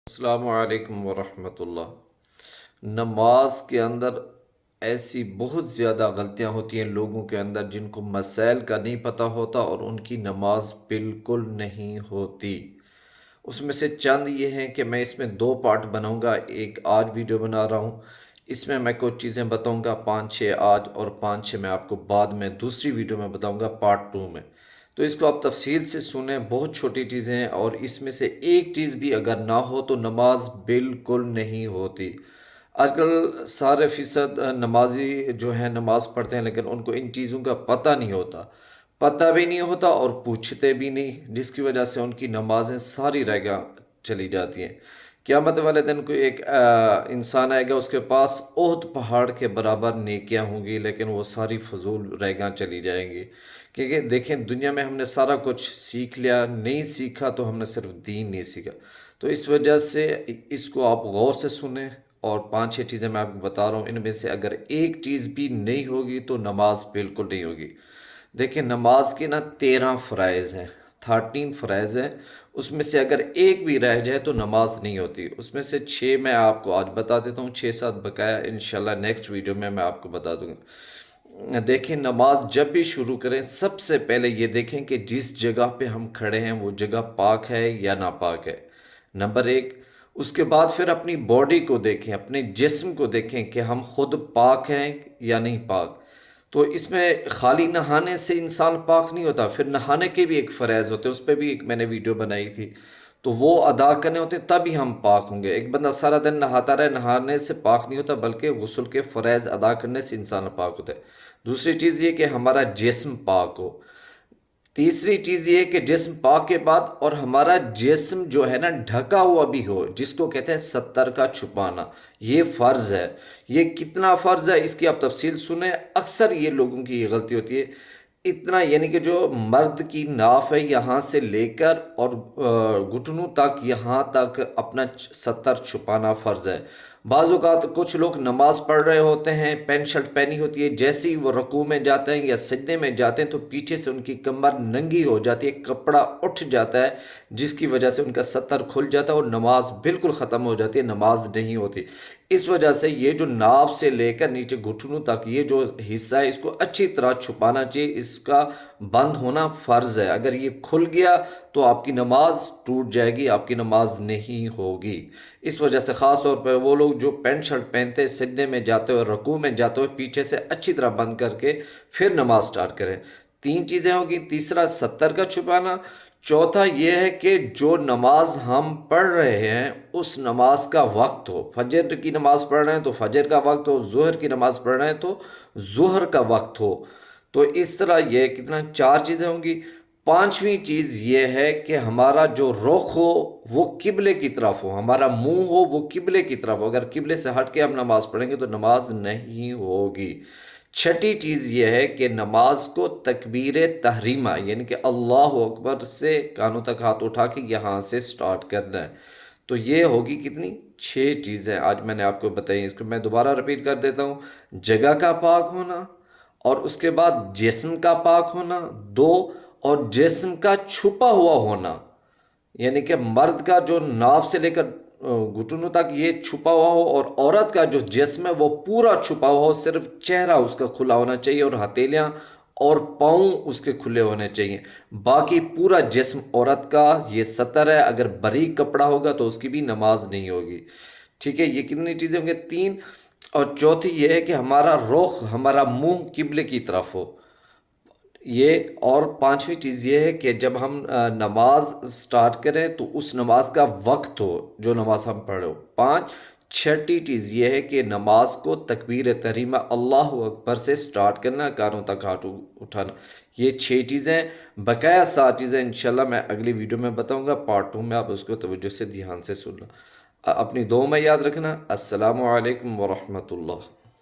السلام علیکم ورحمۃ اللہ۔ نماز کے اندر ایسی بہت زیادہ غلطیاں ہوتی ہیں لوگوں کے اندر جن کو مسائل کا نہیں پتہ ہوتا اور ان کی نماز بالکل نہیں ہوتی۔ اس میں سے چند یہ ہیں کہ میں اس میں دو پارٹ بناؤں گا، ایک آج ویڈیو بنا رہا ہوں، اس میں کچھ چیزیں بتاؤں گا، 5-6 آج اور 5-6 میں آپ کو بعد میں دوسری ویڈیو میں بتاؤں گا پارٹ 2 میں۔ تو اس کو آپ تفصیل سے سنیں، بہت چھوٹی چیزیں ہیں اور اس میں سے ایک چیز بھی اگر نہ ہو تو نماز بالکل نہیں ہوتی۔ آج کل سارے فیصد نمازی جو ہیں نماز پڑھتے ہیں لیکن ان کو ان چیزوں کا پتہ نہیں ہوتا، پتہ بھی نہیں ہوتا اور پوچھتے بھی نہیں، جس کی وجہ سے ان کی نمازیں ساری رہ چلی جاتی ہیں۔ قیامت والے دن کو ایک انسان آئے گا، اس کے پاس احد پہاڑ کے برابر نیکیاں ہوں گی لیکن وہ ساری فضول رہ چلی جائیں گی، کیونکہ دیکھیں دنیا میں ہم نے سارا کچھ سیکھ لیا، نہیں سیکھا تو ہم نے صرف دین نہیں سیکھا۔ تو اس وجہ سے اس کو آپ غور سے سنیں، اور 5-6 چیزیں میں آپ کو بتا رہا ہوں، ان میں سے اگر ایک چیز بھی نہیں ہوگی تو نماز بالکل نہیں ہوگی۔ دیکھیں نماز کے 13 فرائض ہیں، 13 فرائض ہیں، اس میں سے اگر ایک بھی رہ جائے تو نماز نہیں ہوتی۔ اس میں سے 6 میں آپ کو آج بتا دیتا ہوں، 6-7 بقایا انشاءاللہ نیکسٹ ویڈیو میں آپ کو بتا دوں گا۔ دیکھیں نماز جب بھی شروع کریں سب سے پہلے یہ دیکھیں کہ جس جگہ پہ ہم کھڑے ہیں وہ جگہ پاک ہے یا ناپاک ہے، نمبر 1۔ اس کے بعد پھر اپنی باڈی کو دیکھیں، اپنے جسم کو دیکھیں کہ ہم خود پاک ہیں یا نہیں پاک۔ تو اس میں خالی نہانے سے انسان پاک نہیں ہوتا، پھر نہانے کے بھی ایک فرائض ہوتے ہیں، اس پہ بھی ایک میں نے ویڈیو بنائی تھی، تو وہ ادا کرنے ہوتے ہیں تبھی ہم پاک ہوں گے۔ ایک بندہ سارا دن نہاتا رہے، نہانے سے پاک نہیں ہوتا بلکہ غسل کے فرائض ادا کرنے سے انسان پاک ہوتا ہے۔ دوسری چیز یہ کہ ہمارا جسم پاک ہو۔ تیسری چیز یہ ہے کہ جسم پاک کے بعد اور ہمارا جسم جو ہے ڈھکا ہوا بھی ہو، جس کو کہتے ہیں ستر کا چھپانا، یہ فرض ہے۔ یہ کتنا فرض ہے اس کی آپ تفصیل سنیں، اکثر یہ لوگوں کی یہ غلطی ہوتی ہے۔ اتنا یعنی کہ جو مرد کی ناف ہے یہاں سے لے کر اور گھٹنوں تک، یہاں تک اپنا ستر چھپانا فرض ہے۔ بعض اوقات کچھ لوگ نماز پڑھ رہے ہوتے ہیں، پینٹ شرٹ پہنی ہوتی ہے، جیسے ہی وہ رکوع میں جاتے ہیں یا سجدے میں جاتے ہیں تو پیچھے سے ان کی کمر ننگی ہو جاتی ہے، کپڑا اٹھ جاتا ہے، جس کی وجہ سے ان کا ستر کھل جاتا ہے اور نماز بالکل ختم ہو جاتی ہے، نماز نہیں ہوتی۔ اس وجہ سے یہ جو ناف سے لے کر نیچے گھٹنوں تک یہ جو حصہ ہے اس کو اچھی طرح چھپانا چاہیے، اس کا بند ہونا فرض ہے۔ اگر یہ کھل گیا تو آپ کی نماز ٹوٹ جائے گی، آپ کی نماز نہیں ہوگی۔ اس وجہ سے خاص طور پر وہ لوگ جو پینٹ شرٹ پہنتے ہیں، سجدے میں جاتے ہوئے، رکوع میں جاتے ہوئے پیچھے سے اچھی طرح بند کر کے پھر نماز سٹارٹ کریں۔ 3 چیزیں ہوگی، تیسرا ستر کا چھپانا، چوتھا یہ ہے کہ جو نماز ہم پڑھ رہے ہیں اس نماز کا وقت ہو۔ فجر کی نماز پڑھ رہے ہیں تو فجر کا وقت ہو، ظہر کی نماز پڑھ رہے ہیں تو ظہر کا وقت ہو۔ تو اس طرح یہ کتنا 4 چیزیں ہوں گی۔ 5ویں چیز یہ ہے کہ ہمارا جو رخ ہو وہ قبلے کی طرف ہو، ہمارا منہ ہو وہ قبلے کی طرف ہو، اگر قبلے سے ہٹ کے ہم نماز پڑھیں گے تو نماز نہیں ہوگی۔ 6ٹھی چیز یہ ہے کہ نماز کو تکبیر تحریمہ یعنی کہ اللہ اکبر سے کانوں تک ہاتھ اٹھا کے یہاں سے سٹارٹ کرنا ہے۔ تو یہ ہوگی کتنی 6 چیزیں آج میں نے آپ کو بتائی، اس کو میں دوبارہ رپیٹ کر دیتا ہوں۔ جگہ کا پاک ہونا، اور اس کے بعد جسم کا پاک ہونا 2، اور جسم کا چھپا ہوا ہونا، یعنی کہ مرد کا جو ناف سے لے کر گھٹنوں تک یہ چھپا ہوا ہو، اور عورت کا جو جسم ہے وہ پورا چھپا ہوا ہو، صرف چہرہ اس کا کھلا ہونا چاہیے اور ہتھیلیاں اور پاؤں اس کے کھلے ہونے چاہیے، باقی پورا جسم عورت کا یہ ستر ہے۔ اگر باریک کپڑا ہوگا تو اس کی بھی نماز نہیں ہوگی، ٹھیک ہے۔ یہ کتنی چیزیں ہوں گے 3، اور چوتھی یہ ہے کہ ہمارا رخ، ہمارا منہ قبلے کی طرف ہو یہ، اور 5ویں چیز یہ ہے کہ جب ہم نماز سٹارٹ کریں تو اس نماز کا وقت ہو جو نماز ہم پڑھو 5۔ 6ٹھی چیز یہ ہے کہ نماز کو تکبیر تحریمہ اللہ اکبر سے سٹارٹ کرنا، کانوں تک ہاتھ اٹھانا، یہ 6 چیزیں۔ بقایا 7 چیزیں انشاءاللہ میں اگلی ویڈیو میں بتاؤں گا، پارٹ 2 میں آپ اس کو توجہ سے دھیان سے سننا۔ اپنی دعاؤں میں یاد رکھنا۔ السلام علیکم ورحمۃ اللہ۔